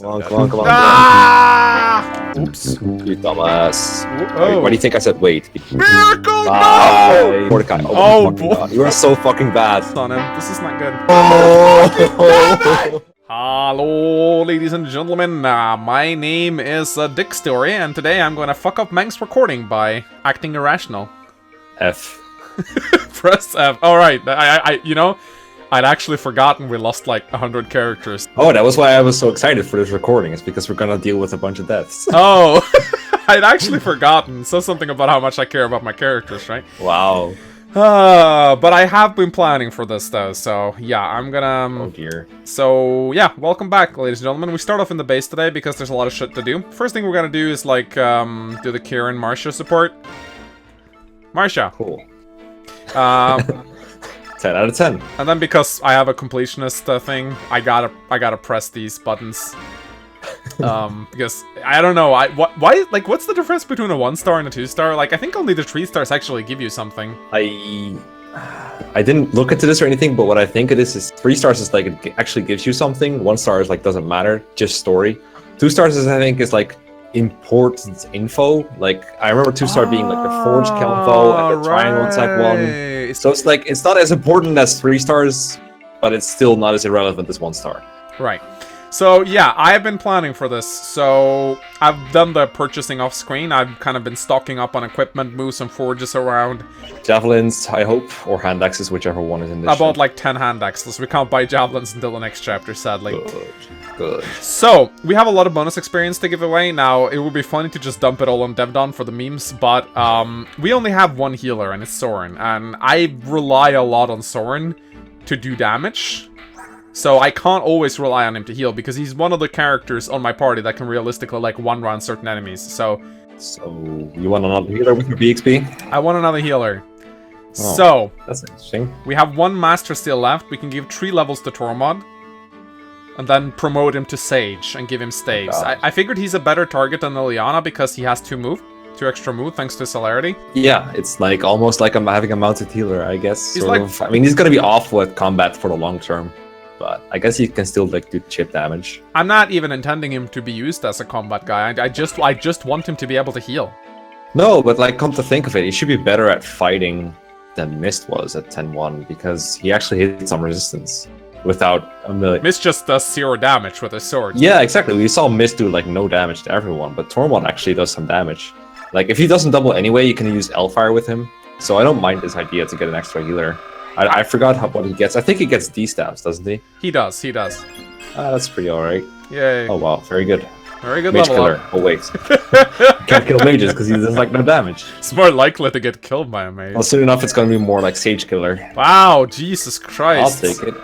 Come on, come on, come on. Ah! Oops. You dumbass. Oh. Why do you think I said wait? Miracle! Bye. No! Mordecai. Oh, my boy. God. You are so fucking bad. On him. This is not good. Oh! Hello, ladies and gentlemen. My name is Dick Story, and today I'm gonna fuck up Meng's recording by acting irrational. F. Press F. Alright, you know, I'd actually forgotten we lost like 100 characters. Oh, that was why I was so excited for this recording. It's because we're gonna deal with a bunch of deaths. Oh, I'd actually forgotten. Says something about how much I care about my characters, right? Wow. But I have been planning for this though, so yeah, I'm gonna... Oh dear. So yeah, welcome back, ladies and gentlemen. We start off in the base today because there's a lot of shit to do. First thing we're gonna do is like, do the Kieran Marsha support. Marsha. Cool. 10 out of 10. And then because I have a completionist thing, I gotta press these buttons. Because I don't know, why like what's the difference between a 1-star and a 2-star? Like I think only the 3 stars actually give you something. I didn't look into this or anything, but what I think it is 3 stars is like it actually gives you something. 1 star is like doesn't matter, just story. 2 stars is I think is like important info. Like I remember 2-star being like the forge combo and the triangle attack one. So it's like it's not as important as 3 stars, but it's still not as irrelevant as 1 star. Right. So yeah, I've been planning for this. So I've done the purchasing off screen. I've kind of been stocking up on equipment, move some forges around. Javelins, I hope, or hand axes, whichever one is in this. I bought like 10 hand axes. We can't buy javelins until the next chapter, sadly. Good. So, we have a lot of bonus experience to give away. Now, it would be funny to just dump it all on Devdon for the memes, but we only have one healer, and it's Soren. And I rely a lot on Soren to do damage. So I can't always rely on him to heal, because he's one of the characters on my party that can realistically, like, one-round certain enemies. So you want another healer with your BXP? I want another healer. Oh, so, that's interesting. We have 1 Master Steel left. We can give 3 levels to Tormod. And then promote him to Sage and give him staves. I figured he's a better target than Liliana because he has 2 extra move thanks to celerity. Yeah, it's like almost like I'm having a mounted healer, I guess. He's like, I mean, he's gonna be off with combat for the long term, but I guess he can still like do chip damage. I'm not even intending him to be used as a combat guy. I just want him to be able to heal. No, but like come to think of it, he should be better at fighting than Mist was at 10-1 because he actually hit some resistance. Without a million. Mist just does 0 damage with his sword. Yeah, exactly. We saw Mist do like no damage to everyone, but Tormod actually does some damage. Like if he doesn't double anyway, you can use Elfire with him. So I don't mind this idea to get an extra healer. I forgot what he gets. I think he gets D-stabs, doesn't he? He does. That's pretty alright. Yay. Oh wow, very good. Very good Mage level killer. up. Oh wait. Can't kill mages because he does like no damage. It's more likely to get killed by a mage. Well, soon enough it's gonna be more like Sage killer. Wow, Jesus Christ. I'll take it.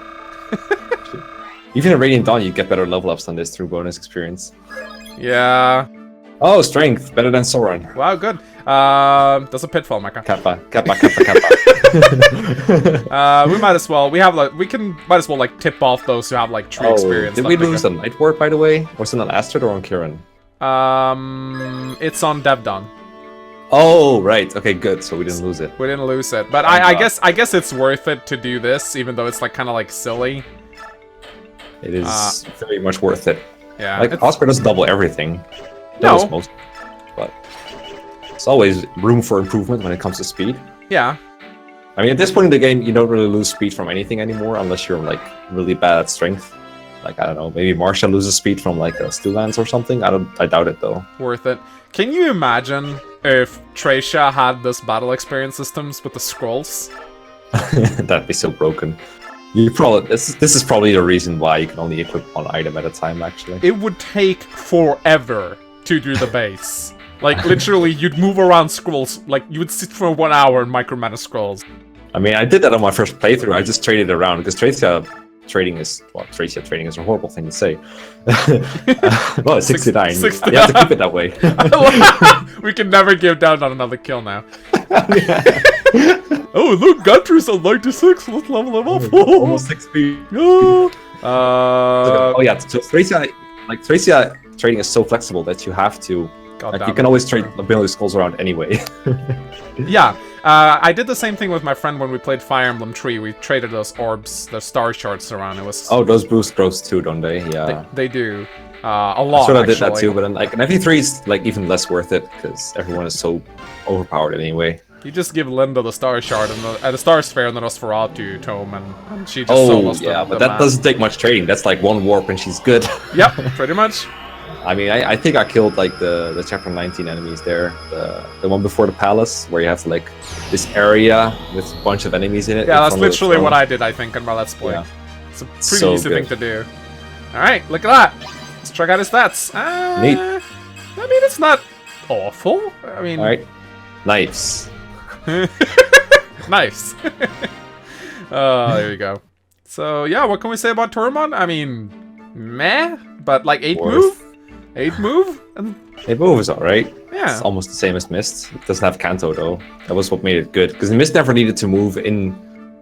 Even in Radiant Dawn, you get better level ups than this through bonus experience. Yeah. Oh, strength better than Soren. Wow, good. That's a pitfall, Mecca. Kappa. We might as well. Might as well like tip off those who have like tree experience. Did we lose the Night Ward, by the way? Was it on Astrid or on Kieran? It's on Devdon. Oh, right. Okay, good. So we didn't lose it. We didn't lose it, but I guess it's worth it to do this, even though it's like kind of like silly. It is very much worth it. Yeah. Like Oscar doesn't double everything. No. Most, but it's always room for improvement when it comes to speed. Yeah. I mean, at this point in the game, you don't really lose speed from anything anymore, unless you're like really bad at strength. Like I don't know, maybe Marsha loses speed from like a Steel Lance or something. I doubt it though. Worth it. Can you imagine if Tracia had this battle experience systems with the scrolls? That'd be so broken. You probably this is probably the reason why you can only equip 1 item at a time. Actually, it would take forever to do the base. Like literally, you'd move around scrolls. Like you would sit for 1 hour and micromanage scrolls. I mean, I did that on my first playthrough. I just traded around because Tracia trading is a horrible thing to say. Well, it's 69. 69. You have to keep it that way. We can never give down on another kill now. Oh, look, Gutru's on 96. Let's level him up. Almost 6 feet. Oh yeah. So Tracia trading is so flexible that you have to. You can always trade ability scrolls around anyway. Yeah. I did the same thing with my friend when we played Fire Emblem 3. We traded those orbs, the star shards around. It was... Oh, those boost growth too, don't they? Yeah. They do. A lot, sort of did actually. that too, but then like an FE3 is like even less worth it because everyone is so overpowered anyway. You just give Linda the Star Shard and the Star Sphere and the Nosferatu tome, and she just solos yeah, the but that map. doesn't take much trading. That's like one warp and she's good. Yep, pretty much. I mean, I think I killed like the chapter 19 enemies there, the one before the palace, where you have like this area with a bunch of enemies in it. Yeah, that's literally what I did, I think, in my Let's Play. Yeah. It's a pretty So easy good. thing to do. Alright, look at that. Let's check out his stats. Neat. I mean, it's not awful. I mean... Alright. Knives. Nice. There you go. So, yeah, what can we say about Tormund? I mean, meh, but like 8 move? 8 move? And It moves alright. yeah. It's almost the same as Mist. It doesn't have Kanto though. That was what made it good. Because Mist never needed to move in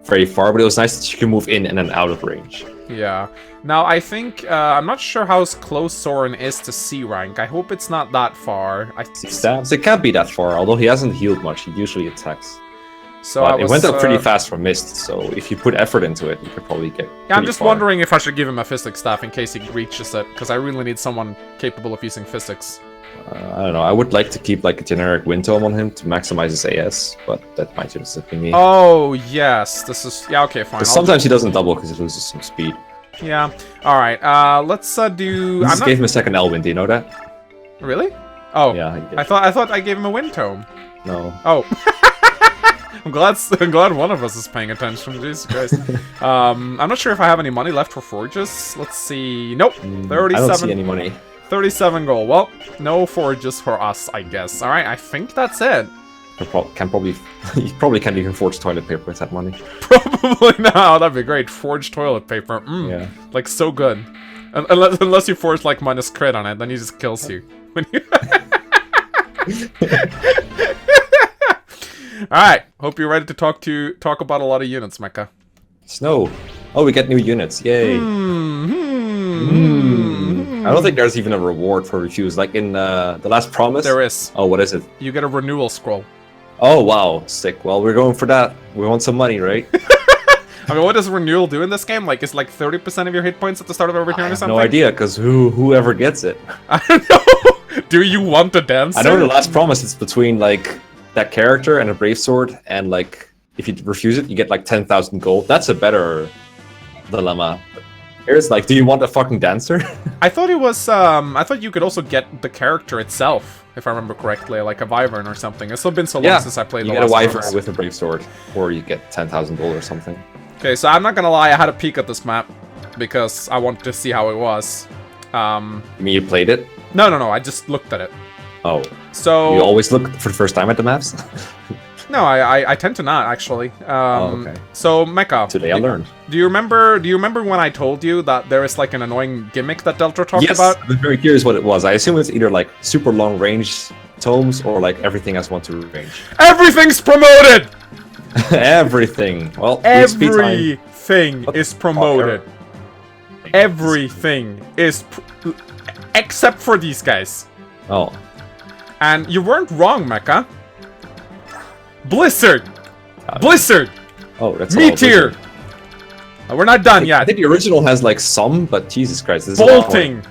very far, but it was nice that you can move in and then out of range. Yeah. Now, I think, I'm not sure how close Soren is to C rank. I hope it's not that far. Stabs. It can't be that far, although he hasn't healed much. He usually attacks. So But I was, it went up pretty fast for Mist, so if you put effort into it, you could probably get. Yeah, I'm pretty just far. wondering if I should give him a physics staff in case he reaches it, because I really need someone capable of using physics. I don't know. I would like to keep like a generic wind tome on him to maximize his AS, but that might just be me. Oh, yes. This is... Yeah, okay, fine. Sometimes he doesn't double because he loses some speed. Yeah. Alright, let's do... I just gave him a second Elwyn, do you know that? Really? Oh. Yeah, he did. I thought I gave him a wind tome. No. Oh. I'm glad one of us is paying attention. Jesus Christ. I'm not sure if I have any money left for forges. Let's see. Nope. 37. I don't see any money. 37 gold. Well, no forges for us, I guess. Alright, I think that's it. You probably can't even forge toilet paper with that money. Probably not. That'd be great. Forged toilet paper. Yeah. Like, so good. Unless you forge, like, minus crit on it, then he just kills you. When you... Alright, hope you're ready to talk about a lot of units, Mecha. Snow. Oh, we get new units. Yay. I don't think there's even a reward for refuse. Like in the last promise. There is. Oh, what is it? You get a renewal scroll. Oh, wow. Sick. Well, we're going for that. We want some money, right? I mean, what does renewal do in this game? Like, it's like 30% of your hit points at the start of every turn or something? No idea, because whoever gets it. I don't know. Do you want the dance? I know in the last promise it's between, like, that character and a brave sword, and, like, if you refuse it, you get, like, 10,000 gold. That's a better dilemma. Here's, like, do you want a fucking dancer? I thought it was, I thought you could also get the character itself, if I remember correctly, like a wyvern or something. It's still been so long since I played the last You get a wyvern promise. with a brave sword, or you get 10,000 gold or something. Okay, so I'm not gonna lie, I had a peek at this map, because I wanted to see how it was. You mean you played it? No, I just looked at it. Oh. So... You always look for the first time at the maps? No, I tend to not, actually. Okay. So, Mecha. Today I learned. Do you remember when I told you that there is like an annoying gimmick that Delta talked Yes, about? I'm very curious what it was. I assume it's either like super long range tomes or like everything has 1-2 range. Everything's promoted! Everything. Well, speed time. Everything is promoted. Everything is... except for these guys. Oh. And you weren't wrong, Mecha. Blizzard! Blizzard! Oh, that's Meteor! We're not done I yet. think the original has like some, but Jesus Christ, this is a lot more. Bolting!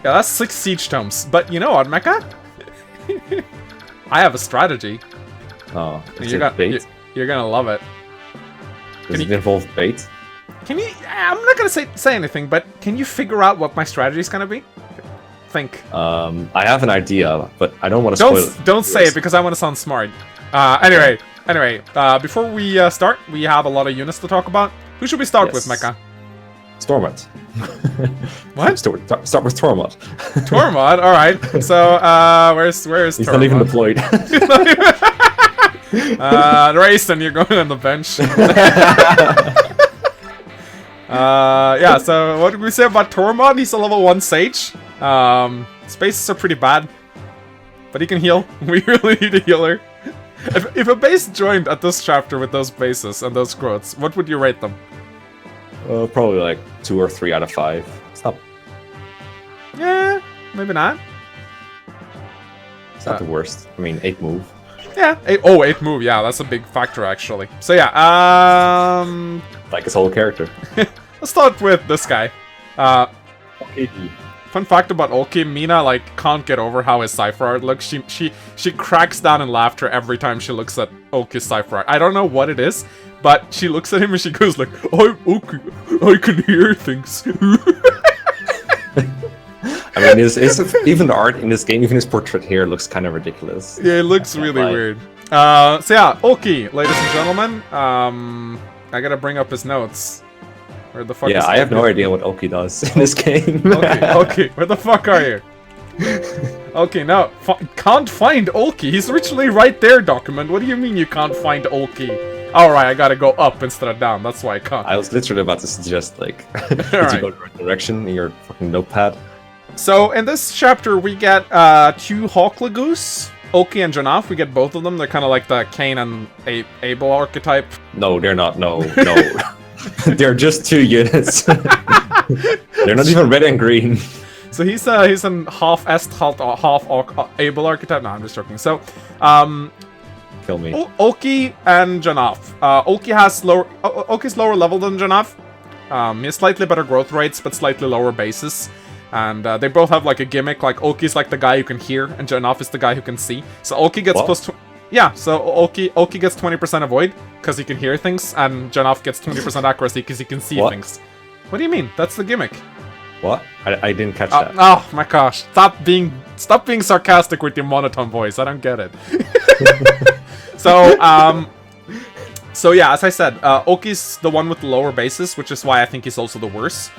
Yeah, that's 6 siege tomes. But you know what, Mecha? I have a strategy. Oh, is You're it gonna, bait? you're gonna love it. Does it involve bait? Can you... I'm not gonna say anything, but can you figure out what my strategy is gonna be? Think. I have an idea, but I don't want to spoil it. Don't say it because I want to sound smart. Anyway, before we start, we have a lot of units to talk about. Who should we start with, Mecha? Stormot. What? Start with Tormod. Tormod. All right. So where's He's Tormod? not even deployed. Rayson, you're going on the bench. Yeah, so what did we say about Tormod? He's a level 1 sage. Spaces are pretty bad. But he can heal. We really need a healer. If a base joined at this chapter with those bases and those growths, what would you rate them? Probably like 2 or 3 out of 5. It's not Yeah, maybe not. the worst. I mean, 8 move. Yeah, 8 move, yeah, that's a big factor actually. So yeah, Like his whole character. let's start with this guy. Fun fact about Oki, Mina, like, can't get over how his cipher art looks. She cracks down in laughter every time she looks at Oki's cipher art. I don't know what it is, but she looks at him and she goes like, I'm Oki, I can hear things. I mean, even the art in this game, even his portrait here looks kind of ridiculous. Yeah, it looks really weird. So yeah, Oki, ladies and gentlemen. I gotta bring up his notes. Where the fuck is I have no idea what Oki does in this game. Okay, where the fuck are you? Okay, now, can't find Oki. He's literally right there, document. What do you mean you can't find Oki? Alright, I gotta go up instead of down. That's why I can't. I was literally about to suggest, like, that you go the right direction in your fucking notepad. So, in this chapter, we get 2 Hawk Lagoose. Oki and Janaf, we get both of them. They're kind of like the Cain and Abel archetype. No, they're not. No. They're just 2 units. They're not even red and green. So he's an half Est, half Abel archetype. No, I'm just joking. So, Kill me. Oki and Janaf. Oki's lower level than Janaf. He has slightly better growth rates, but slightly lower bases. And they both have like a gimmick. Like Oki's like the guy who can hear, and Janaf is the guy who can see. So Oki gets so Oki gets 20% avoid because he can hear things, and Janaf gets 20% accuracy because he can see things. What do you mean? That's the gimmick. What? I didn't catch that. Oh my gosh! Stop being sarcastic with your monotone voice. I don't get it. So yeah, as I said, Oki's the one with the lower bases, which is why I think he's also the worst.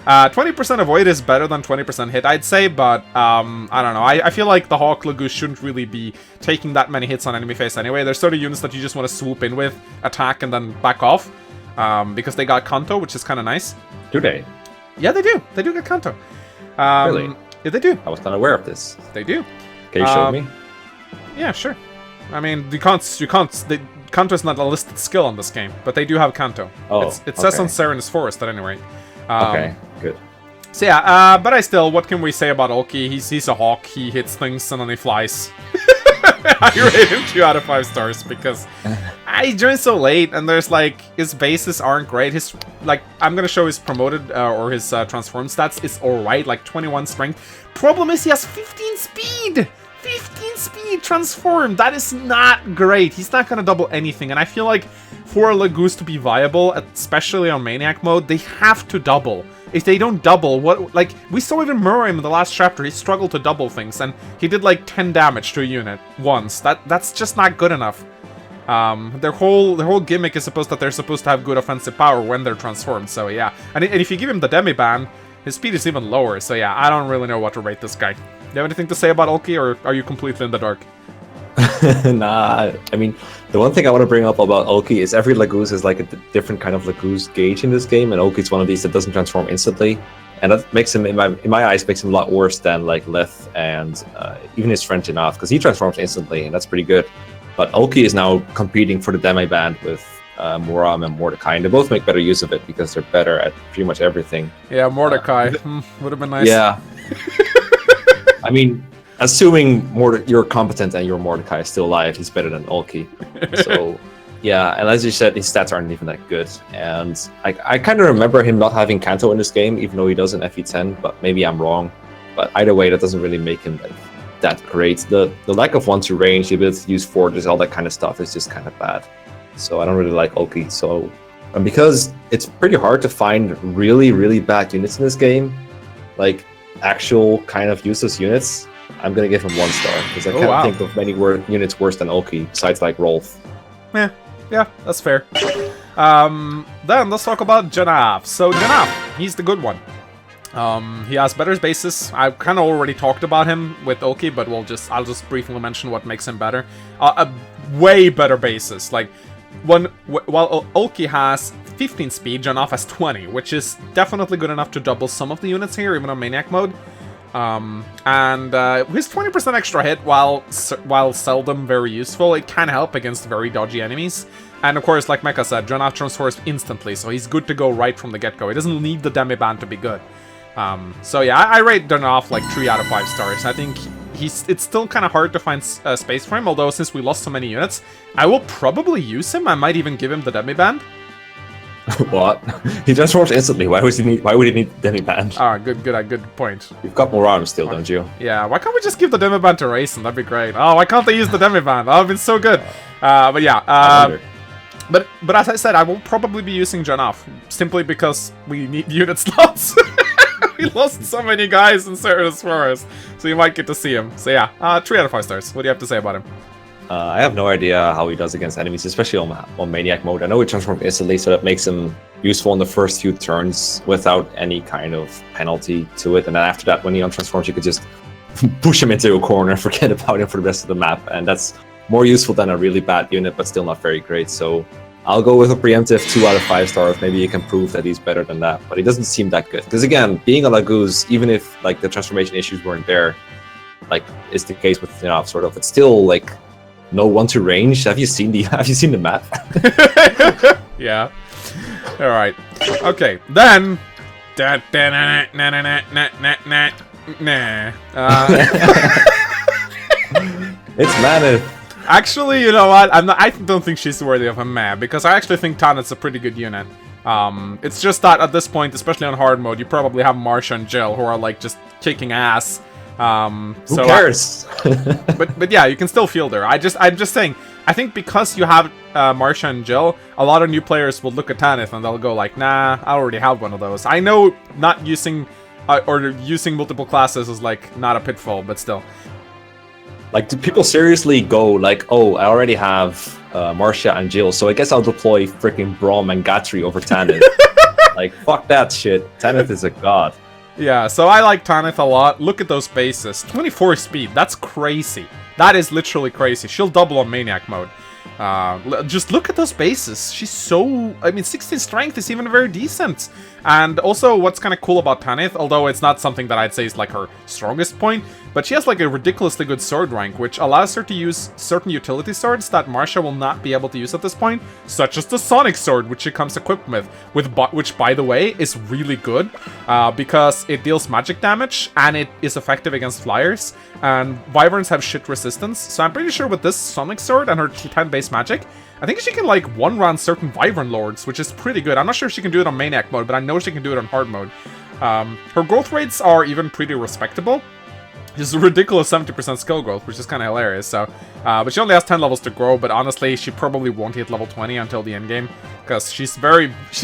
20% avoid is better than 20% hit, I'd say, but I don't know. I feel like the Hawk Lagoose shouldn't really be taking that many hits on enemy face anyway. There's sort of units that you just want to swoop in with, attack, and then back off, because they got Kanto, which is kind of nice. Do they? Yeah, they do. They do get Kanto. Really? Yeah, they do. I was not aware of this. They do. Can you show me? Yeah, sure. I mean, Kanto is not a listed skill on this game, but they do have Kanto. It says on Serenus Forest at any rate. Okay, good. So yeah, but what can we say about Oki? He's a hawk, he hits things and then he flies. I rate him 2 out of 5 stars because I joined so late and there's like, his bases aren't great. His, like, I'm gonna show his promoted or his transform stats is alright, like 21 strength. Problem is he has 15 speed! 15 speed transform! That is not great. He's not gonna double anything, and I feel like for a Lagoose to be viable, especially on Maniac mode, they have to double. If they don't double, like, we saw even Murray in the last chapter, he struggled to double things, and he did like 10 damage to a unit once. That's just not good enough. Their whole gimmick is that they're supposed to have good offensive power when they're transformed, so yeah. And if you give him the Demi-Ban, his speed is even lower, so yeah, I don't really know what to rate this guy. Do you have anything to say about Oki, or are you completely in the dark? Nah, I mean, the one thing I want to bring up about Oki is every Lagoose is like a different kind of Lagoose gauge in this game, and Oki's one of these that doesn't transform instantly, and that makes him, in my eyes, makes him a lot worse than like Leth and even his friend Janaf, because he transforms instantly, and that's pretty good. But Oki is now competing for the Demi-Band with Muram and Mordecai, and they both make better use of it because they're better at pretty much everything. Yeah, Mordecai would have been nice. Yeah. I mean, assuming you're competent and your Mordecai is still alive, he's better than Oki. So, yeah, and as you said, his stats aren't even that good. And I kind of remember him not having Kanto in this game, even though he does in FE10, but maybe I'm wrong. But either way, that doesn't really make him like that great. The lack of 1-2 range, the ability to use forges, all that kind of stuff is just kind of bad. So I don't really like Oki. So, and because it's pretty hard to find really, really bad units in this game, like actual kind of useless units, I'm gonna give him 1 star because I can't think of many units worse than Oki besides like Rolf. Yeah, that's fair. Then let's talk about Janaf. So Janaf, he's the good one. He has better bases. I kind of already talked about him with Oki, but I'll just briefly mention what makes him better. A way better bases. Like while Oki has 15 speed, Janaf has 20, which is definitely good enough to double some of the units here, even on Maniac mode. And his 20% extra hit, while seldom very useful, it can help against very dodgy enemies. And of course, like Mecha said, Janaf transforms instantly, so he's good to go right from the get-go. He doesn't need the Demi-Band to be good. So yeah, I rate Janaf like 3 out of 5 stars. I think it's still kind of hard to find space for him, although since we lost so many units, I will probably use him. I might even give him the Demi-Band. What? He transforms instantly. Why would he need Demiband? Ah, good point. You've got more arms still, don't you? Yeah, why can't we just give the Demiband to Raisin? That'd be great. Oh, why can't they use the Demiband? Oh, it'd been so good. But yeah, but as I said, I will probably be using Janaf, simply because we need unit slots. We lost so many guys in Cerberus Forest, so you might get to see him. So yeah, 3 out of 5 stars. What do you have to say about him? I have no idea how he does against enemies, especially on Maniac mode. I know he transforms instantly, so that makes him useful in the first few turns without any kind of penalty to it. And then after that, when he untransforms, you could just push him into a corner, forget about him for the rest of the map. And that's more useful than a really bad unit, but still not very great. So I'll go with a preemptive 2 out of 5 stars. Maybe you can prove that he's better than that, but he doesn't seem that good. Because again, being a Laguz, even if like the transformation issues weren't there, like is the case with Janaf, sort of, it's still like no 1-2 range. Have you seen the map? Yeah. All right. Okay. Then. It's Manith. Actually, you know what? I don't think she's worthy of a meh, because I actually think Tanith's a pretty good unit. It's just that at this point, especially on hard mode, you probably have Marsha and Jill who are like just kicking ass. Who cares? But yeah, you can still field her. I'm just saying, I think because you have Marsha and Jill, a lot of new players will look at Tanith and they'll go like, nah, I already have one of those. I know not using or using multiple classes is like not a pitfall, but still. Like, do people seriously go like, oh, I already have Marsha and Jill, so I guess I'll deploy freaking Braum and Gatry over Tanith? Like, fuck that shit. Tanith is a god. Yeah, so I like Tanith a lot. Look at those bases. 24 speed, that's crazy. That is literally crazy. She'll double on Maniac mode. Just look at those bases. She's so... I mean, 16 strength is even very decent. And also, what's kind of cool about Tanith, although it's not something that I'd say is like her strongest point, but she has like a ridiculously good sword rank, which allows her to use certain utility swords that Marsha will not be able to use at this point, such as the Sonic Sword, which she comes equipped with which, by the way, is really good, because it deals magic damage, and it is effective against flyers, and Wyverns have shit resistance, so I'm pretty sure with this Sonic Sword and her Titan-based magic, I think she can, like, one-round certain Wyvern Lords, which is pretty good. I'm not sure if she can do it on Maniac mode, but I know she can do it on hard mode. Her growth rates are even pretty respectable. She's a ridiculous 70% skill growth, which is kind of hilarious, so... but she only has 10 levels to grow, but honestly, she probably won't hit level 20 until the endgame, because she's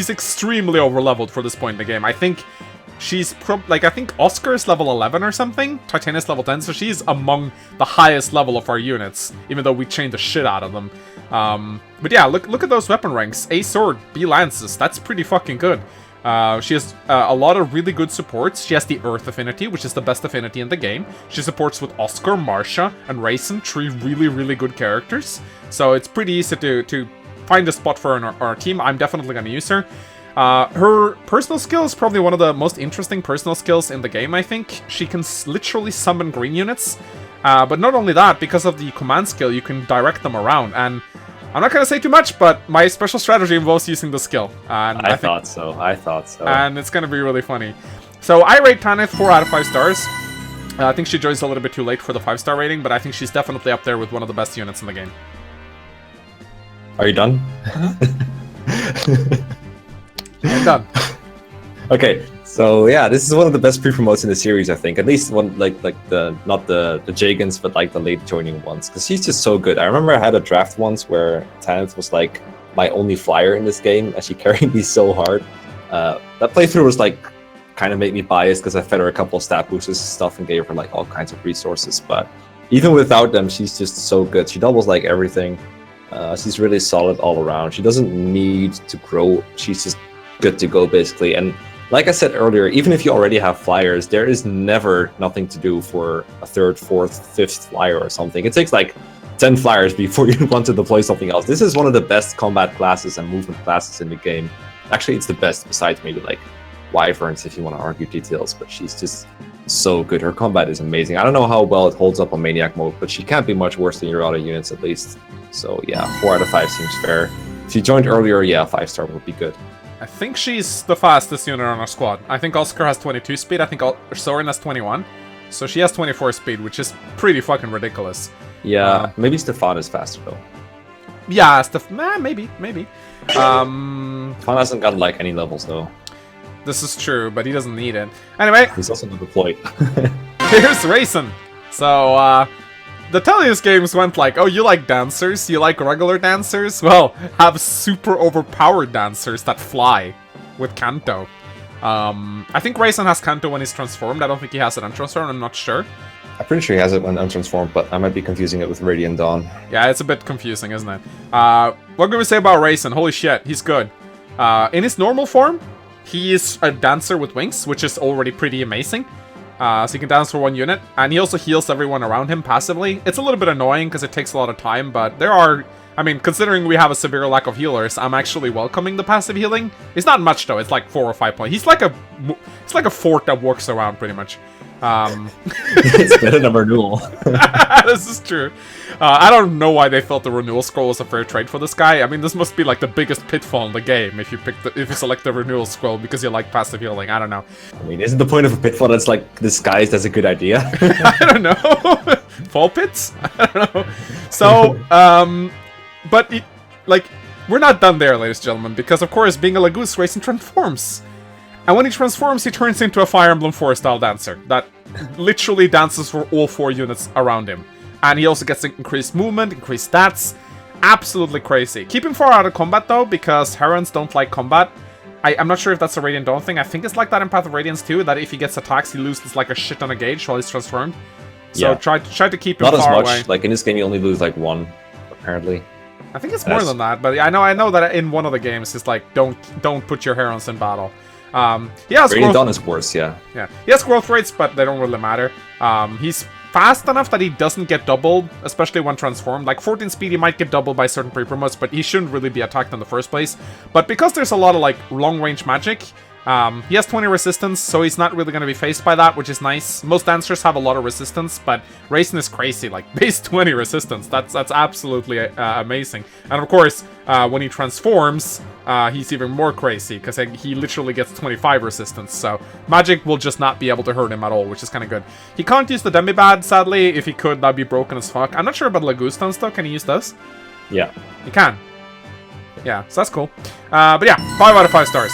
extremely over-leveled for this point in the game. I think she's I think Oscar is level 11 or something, Titania's level 10, so she's among the highest level of our units, even though we chained the shit out of them. But yeah, look at those weapon ranks. A sword, B lances, that's pretty fucking good. She has a lot of really good supports. She has the Earth affinity, which is the best affinity in the game. She supports with Oscar, Marsha, and Raisin, 3 really, really good characters. So it's pretty easy to find a spot for her in our team. I'm definitely going to use her. Her personal skill is probably one of the most interesting personal skills in the game, I think. She can literally summon green units. But not only that, because of the command skill, you can direct them around. And I'm not going to say too much, but my special strategy involves using the skill. And I thought so. And it's going to be really funny. So I rate Tanith 4 out of 5 stars. I think she joins a little bit too late for the 5-star rating, but I think she's definitely up there with one of the best units in the game. Are you done? I'm done. Okay, so yeah, this is one of the best pre-promotes in the series, I think. At least one, like the not the Jagans, but like the late joining ones, because she's just so good. I remember I had a draft once where Tanith was like my only flyer in this game, and she carried me so hard. That playthrough was like kind of made me biased because I fed her a couple of stat boosters and stuff and gave her like all kinds of resources. But even without them, she's just so good. She doubles like everything. She's really solid all around. She doesn't need to grow. She's just good to go basically. And like I said earlier, even if you already have flyers, there is never nothing to do for a 3rd, 4th, 5th flyer or something. It takes like 10 flyers before you want to deploy something else. This is one of the best combat classes and movement classes in the game. Actually, it's the best besides maybe like Wyverns if you want to argue details, but she's just so good. Her combat is amazing. I don't know how well it holds up on Maniac mode, but she can't be much worse than your other units at least. So yeah, 4 out of 5 seems fair. If you joined earlier, yeah, 5-star would be good. I think she's the fastest unit on our squad. I think Oscar has 22 speed, I think Soren has 21. So she has 24 speed, which is pretty fucking ridiculous. Yeah, maybe Stefan is faster though. Yeah, stuff. Maybe. Fan hasn't got like any levels though. This is true, but he doesn't need it. Anyway, He's also not deployed. here's Raisin. So, the Tellius games went like, oh, you like dancers? You like regular dancers? Well, have super overpowered dancers that fly with Kanto. I think Raisin has Kanto when he's transformed. I don't think he has it untransformed, I'm not sure. I'm pretty sure he has it when untransformed, but I might be confusing it with Radiant Dawn. Yeah, it's a bit confusing, isn't it? What can we say about Raisin? Holy shit, he's good. In his normal form, he is a dancer with wings, which is already pretty amazing. So he can dance for 1 unit, and he also heals everyone around him passively. It's a little bit annoying because it takes a lot of time, but there are... I mean, considering we have a severe lack of healers, I'm actually welcoming the passive healing. It's not much though, it's like 4 or 5 points. It's like a fort that walks around pretty much. It's better than Renewal. This is true. I don't know why they felt the renewal scroll was a fair trade for this guy. I mean, this must be like the biggest pitfall in the game if you select the renewal scroll because you like passive healing. I don't know. I mean, isn't the point of a pitfall that's like disguised as a good idea? I don't know. Fall pits? I don't know. So, but we're not done there, ladies and gentlemen, because of course, being a Lagoose, Raisin transforms. And when he transforms, he turns into a Fire Emblem 4-style dancer that literally dances for all 4 units around him. And he also gets increased movement, increased stats. Absolutely crazy. Keep him far out of combat though, because Herons don't like combat. I'm not sure if that's a Radiant Dawn thing. I think it's like that in Path of Radiance too, that if he gets attacks, he loses like a shit ton of gauge while he's transformed. So Yeah. try to keep him Not as far much. away. Like in this game, you only lose like 1, apparently. I think it's more than that, but I know that in one of the games it's like don't put your Herons in battle. Yeah, Radiant Dawn is worse, yeah. Yeah, he has growth rates, but they don't really matter. He's fast enough that he doesn't get doubled, especially when transformed. Like 14 speed, he might get doubled by certain pre-promotes, but he shouldn't really be attacked in the first place. But because there's a lot of like long-range magic, he has 20 resistance, so he's not really going to be faced by that, which is nice. Most dancers have a lot of resistance, but Raisin is crazy, like base 20 resistance. That's absolutely amazing. And of course, when he transforms, he's even more crazy, because he literally gets 25 resistance, so magic will just not be able to hurt him at all, which is kind of good. He can't use the Demibad, sadly. If he could, that'd be broken as fuck. I'm not sure about Lagoostan though. Can he use those? Yeah. He can. Yeah, so that's cool. But yeah, 5 out of 5 stars.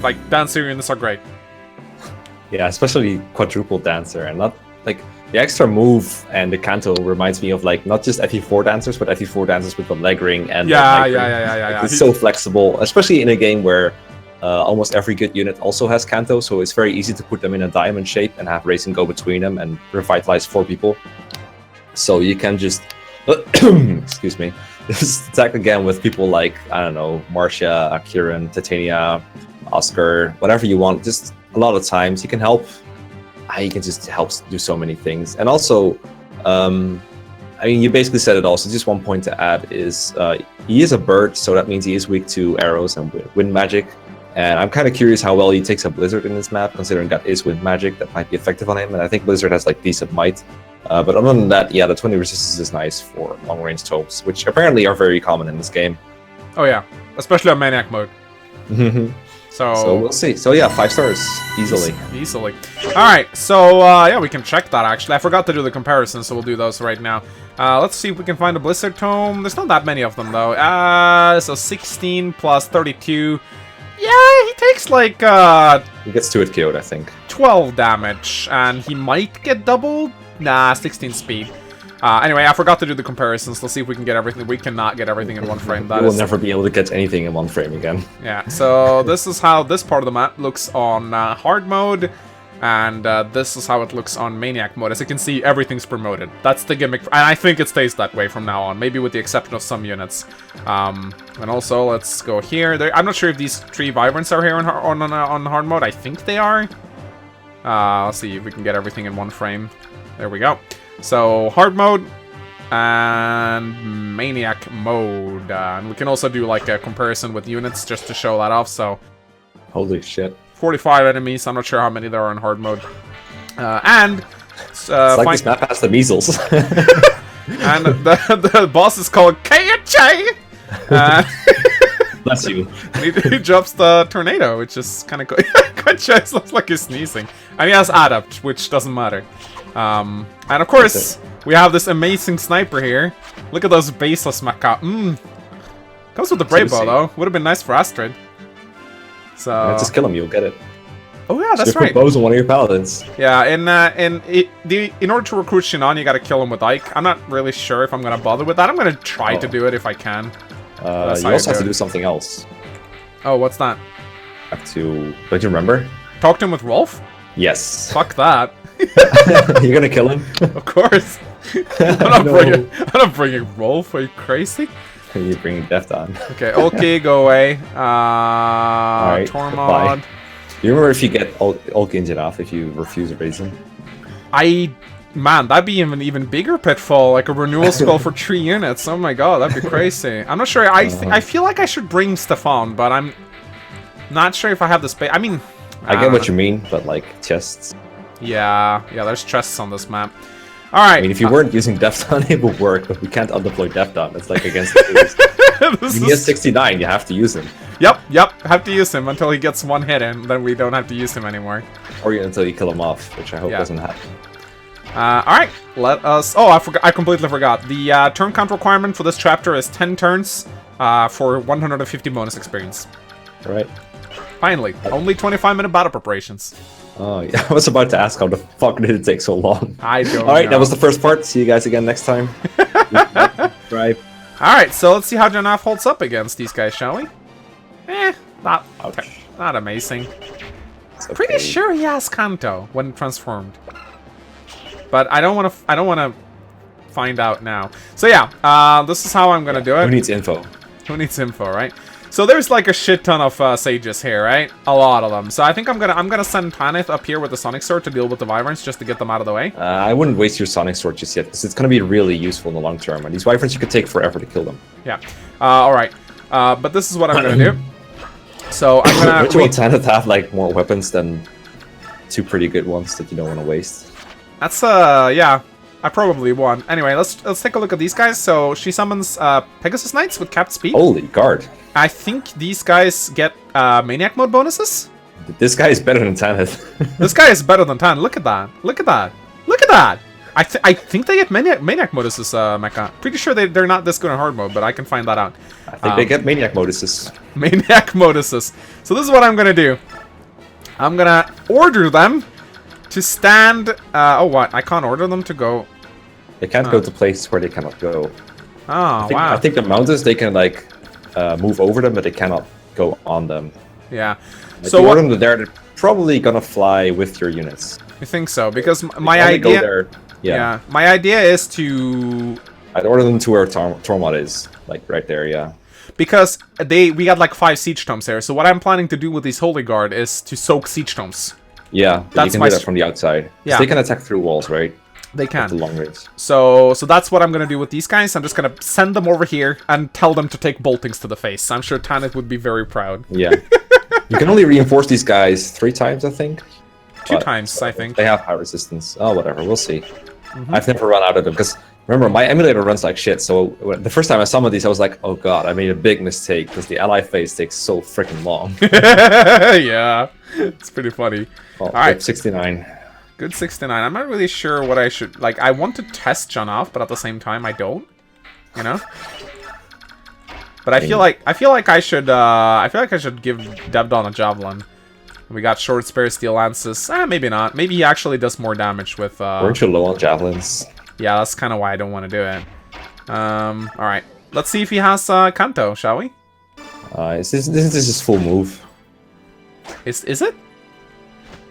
Like, dancer units are great. Yeah, especially quadruple dancer, and not like the extra move and the Kanto reminds me of like not just FE4 dancers, but FE4 dancers with the leg ring and Yeah. It's so flexible, especially in a game where almost every good unit also has Kanto, so it's very easy to put them in a diamond shape and have Raisin go between them and revitalize 4 people. So you can just excuse me, just attack again with people like, I don't know, Marcia, Kieran, Titania, Oscar, whatever you want. Just a lot of times he can help. He can just help do so many things. And also, I mean, you basically said it all. So just one point to add is he is a bird, so that means he is weak to arrows and wind magic. And I'm kind of curious how well he takes a blizzard in this map, considering that is wind magic that might be effective on him. And I think blizzard has like decent might. But other than that, yeah, the 20 resistance is nice for long-range taupes, which apparently are very common in this game. Oh yeah, especially on Maniac mode. So we'll see. So yeah, 5 stars easily. Easily. All right. So yeah, we can check that actually. I forgot to do the comparison, so we'll do those right now. Let's see if we can find a Blizzard Tome. There's not that many of them though. So 16 plus 32. Yeah, he takes like He gets 2 hit KO'd, I think. 12 damage, and he might get doubled. Nah, 16 speed. Anyway, I forgot to do the comparisons. Let's see if we can get everything. We cannot get everything in one frame. That will never be able to get anything in one frame again. Yeah, so this is how this part of the map looks on hard mode, and this is how it looks on Maniac mode. As you can see, everything's promoted. That's the gimmick, and I think it stays that way from now on, maybe with the exception of some units. And also, let's go here. I'm not sure if these 3 Vibrants are here on hard mode. I think they are. Let's see if we can get everything in one frame. There we go. So, hard mode and Maniac mode. And we can also do like a comparison with units just to show that off, so... Holy shit. 45 enemies, I'm not sure how many there are in hard mode. It's like this map has the measles. And the boss is called KHA! Bless you. He drops the tornado, which is kind of cool. KHA looks like he's sneezing. And he has Adapt, which doesn't matter. And of course, we have this amazing sniper here. Look at those baseless mecha. Comes with the Brave Bow, though. Would have been nice for Astrid. So... Yeah, just kill him, you'll get it. Oh yeah, that's just right. put bows on one of your paladins. Yeah, in order to recruit Shinon, you gotta kill him with Ike. I'm not really sure if I'm gonna bother with that. I'm gonna try to do it if I can. You also have to do something else. Oh, what's that? Have to... Don't you remember? Talk to him with Rolf? Yes. Fuck that. You're gonna kill him? Of course. I'm not bringing Rolf. Are you crazy? You bring Death on. Okay, okay, go away. Alright, Tormod. You remember if you get Ulk Engine off if you refuse a reason? Man, that'd be an even bigger pitfall, like a renewal spell for 3 units. Oh my god, that'd be crazy. I'm not sure. I feel like I should bring Stefan, but I'm not sure if I have the space. I mean, I get what you mean, but like chests. Yeah, there's chests on this map. All right. I mean, if you weren't using Death on, it would work, but we can't undeploy Death on. It's like against the rules. He has 69. You have to use him. Yep. Have to use him until he gets 1 hit, and then we don't have to use him anymore. Or until you kill him off, which I hope doesn't happen. Alright, let us... Oh, I completely forgot. The turn count requirement for this chapter is 10 turns for 150 bonus experience. Right. Finally, only 25-minute battle preparations. Oh, yeah. I was about to ask how the fuck did it take so long. I don't know. Alright, that was the first part. See you guys again next time. Right. Alright, so let's see how Janaf holds up against these guys, shall we? Not amazing. Okay. Pretty sure he has Kanto when transformed. But I don't want to find out now. So yeah, this is how I'm gonna do it. Who needs info? Who needs info, right? So there's like a shit ton of sages here, right? A lot of them. So I think I'm gonna send Tanith up here with the Sonic Sword to deal with the Wyverns just to get them out of the way. I wouldn't waste your Sonic Sword just yet, because it's gonna be really useful in the long term. And these Wyverns, you could take forever to kill them. Yeah. All right. But this is what I'm gonna do. So I'm gonna. Don't you want Tanith to have like more weapons than 2 pretty good ones that you don't want to waste? That's yeah. I probably won. Anyway, let's take a look at these guys. So she summons Pegasus Knights with capped speed. Holy guard! I think these guys get Maniac mode bonuses. This guy is better than Tanith. This guy is better than Tan. Look at that! Look at that! Look at that! I think they get Maniac moduses, Mecha. Pretty sure they're not this good in hard mode, but I can find that out. I think they get Maniac moduses. Maniac moduses. So this is what I'm gonna do. I'm gonna order them to stand... oh, what? I can't order them to go... They can't go to places where they cannot go. Oh, wow. I think the mountains, they can, like, move over them, but they cannot go on them. Yeah. If So you what... order them there, they're probably gonna fly with your units. I think so, because my Only go idea... there, yeah. My idea is to... I'd order them to where Tormod is. Like, right there, yeah. Because we got like 5 siege tomes here, so what I'm planning to do with these Holy Guard is to soak siege tomes. Yeah, but That's you can do that from the outside. Yeah. They can attack through walls, right? They can. At the long range. So that's what I'm gonna do with these guys. I'm just gonna send them over here and tell them to take boltings to the face. I'm sure Tanith would be very proud. Yeah. You can only reinforce these guys 3 times, I think. 2 times, I think. They have high resistance. Oh, whatever. We'll see. I've never run out of them, because remember, my emulator runs like shit, so the first time I summoned these, I was like, oh god, I made a big mistake, because the ally phase takes so freaking long. Yeah, it's pretty funny. Well, Alright. 69. Good 69. I'm not really sure what I should... Like, I want to test John off, but at the same time, I don't. You know? But I feel like I should give Devdon a Javelin. We got Short Spear, Steel Lances. Maybe not. Maybe he actually does more damage with... Weren't you low on Javelins? Yeah, that's kind of why I don't want to do it. Alright. Let's see if he has Kanto, shall we? This is his full move. Is it?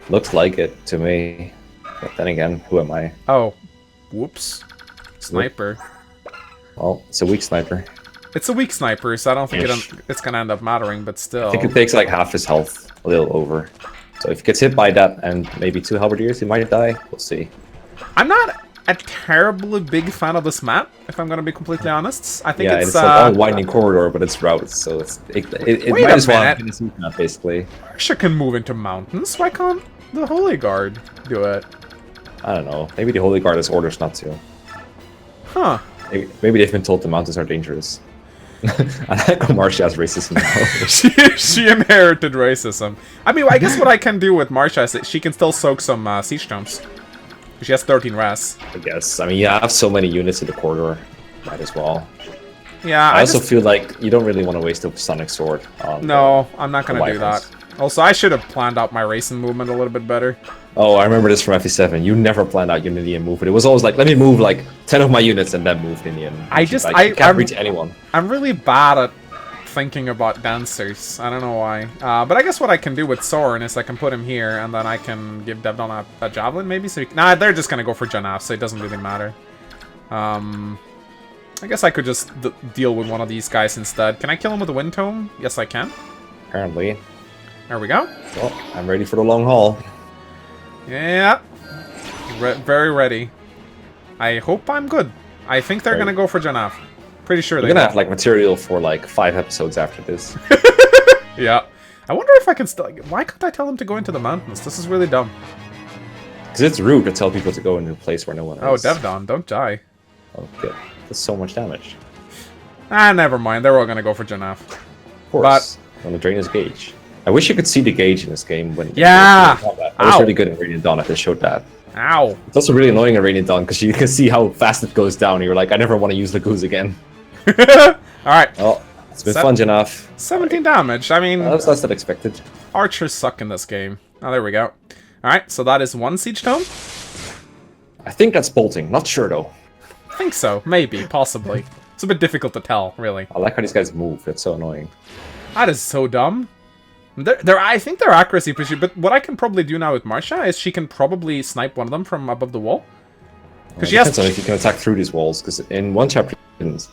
Looks like it to me. But then again, who am I? Oh. Whoops. Sniper. Well, it's a weak sniper. It's a weak sniper, so I don't think it's gonna end up mattering, but still. I think it takes like half his health, a little over. So if he gets hit by that and maybe 2 halberdiers, he might die. We'll see. I'm not a terribly big fan of this map, if I'm gonna be completely honest. I think it's a long winding corridor, but it's routes, so it might as well have been a sneak map, basically. Marsha can move into mountains. Why can't the Holy Guard do it? I don't know. Maybe the Holy Guard has orders not to. Huh. Maybe they've been told the mountains are dangerous. I like how Marsha has racism now. she inherited racism. I mean, I guess what I can do with Marsha is she can still soak some siege tomes. She has 13 res. I guess. I mean, you have so many units in the corridor. Might as well. Yeah, I also feel like you don't really want to waste a Sonic Sword on No, I'm not gonna do Wyverns. that. Also, I should have planned out my racing movement a little bit better. Oh, I remember this from FE7. You never planned out your Indian move, but it was always like, let me move like 10 of my units and then move Indian. You can't reach anyone. I'm really bad at thinking about dancers. I don't know why. But I guess what I can do with Soren is I can put him here, and then I can give Devdon a javelin, maybe? So nah, they're just gonna go for Janaf, so it doesn't really matter. I guess I could just deal with one of these guys instead. Can I kill him with a Wind Tome? Yes, I can. Apparently. There we go. Well, I'm ready for the long haul. Yeah. Very ready. I hope I'm good. I think they're gonna go for Janaf. Pretty sure We're gonna have like material for like 5 episodes after this. Yeah. I wonder if I can still... Why can't I tell them to go into the mountains? This is really dumb. Because it's rude to tell people to go into a place where no one is. Oh, Devdon, don't die. Oh, good. That's so much damage. Ah, never mind. They're all gonna go for Janaf. Of course. On the drain his gauge. I wish you could see the gauge in this game when... Yeah! I was really good at Radiant Dawn if they showed that. Ow! It's also really annoying at Radiant Dawn because you can see how fast it goes down. You're like, I never want to use Lagoos again. Alright. Well, it's been fun enough. 17 damage. I mean... That's less than expected. Archers suck in this game. Oh, there we go. Alright, so that is 1 Siege Tome? I think that's bolting. Not sure, though. I think so. Maybe. Possibly. It's a bit difficult to tell, really. I like how these guys move. It's so annoying. That is so dumb. I think they're accuracy pretty, but what I can probably do now with Marsha is she can probably snipe one of them from above the wall. Because depends on if you can attack through these walls. Because in one chapter, you didn't.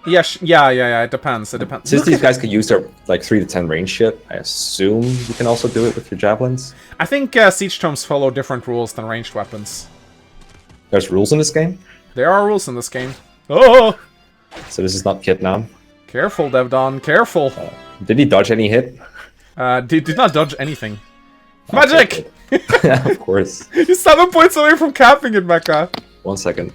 Yeah. It depends. It depends. Since these guys can use their like 3 to 10 range shit, I assume you can also do it with your javelins. I think Siege Tomes follow different rules than ranged weapons. There's rules in this game, There are rules in this game. Oh! so this is not Kitnam. Careful, Devdon. Careful. Did he dodge any hit? Did not dodge anything. Magic! Of course. He's 7 points away from capping it, Mecha. 1 second.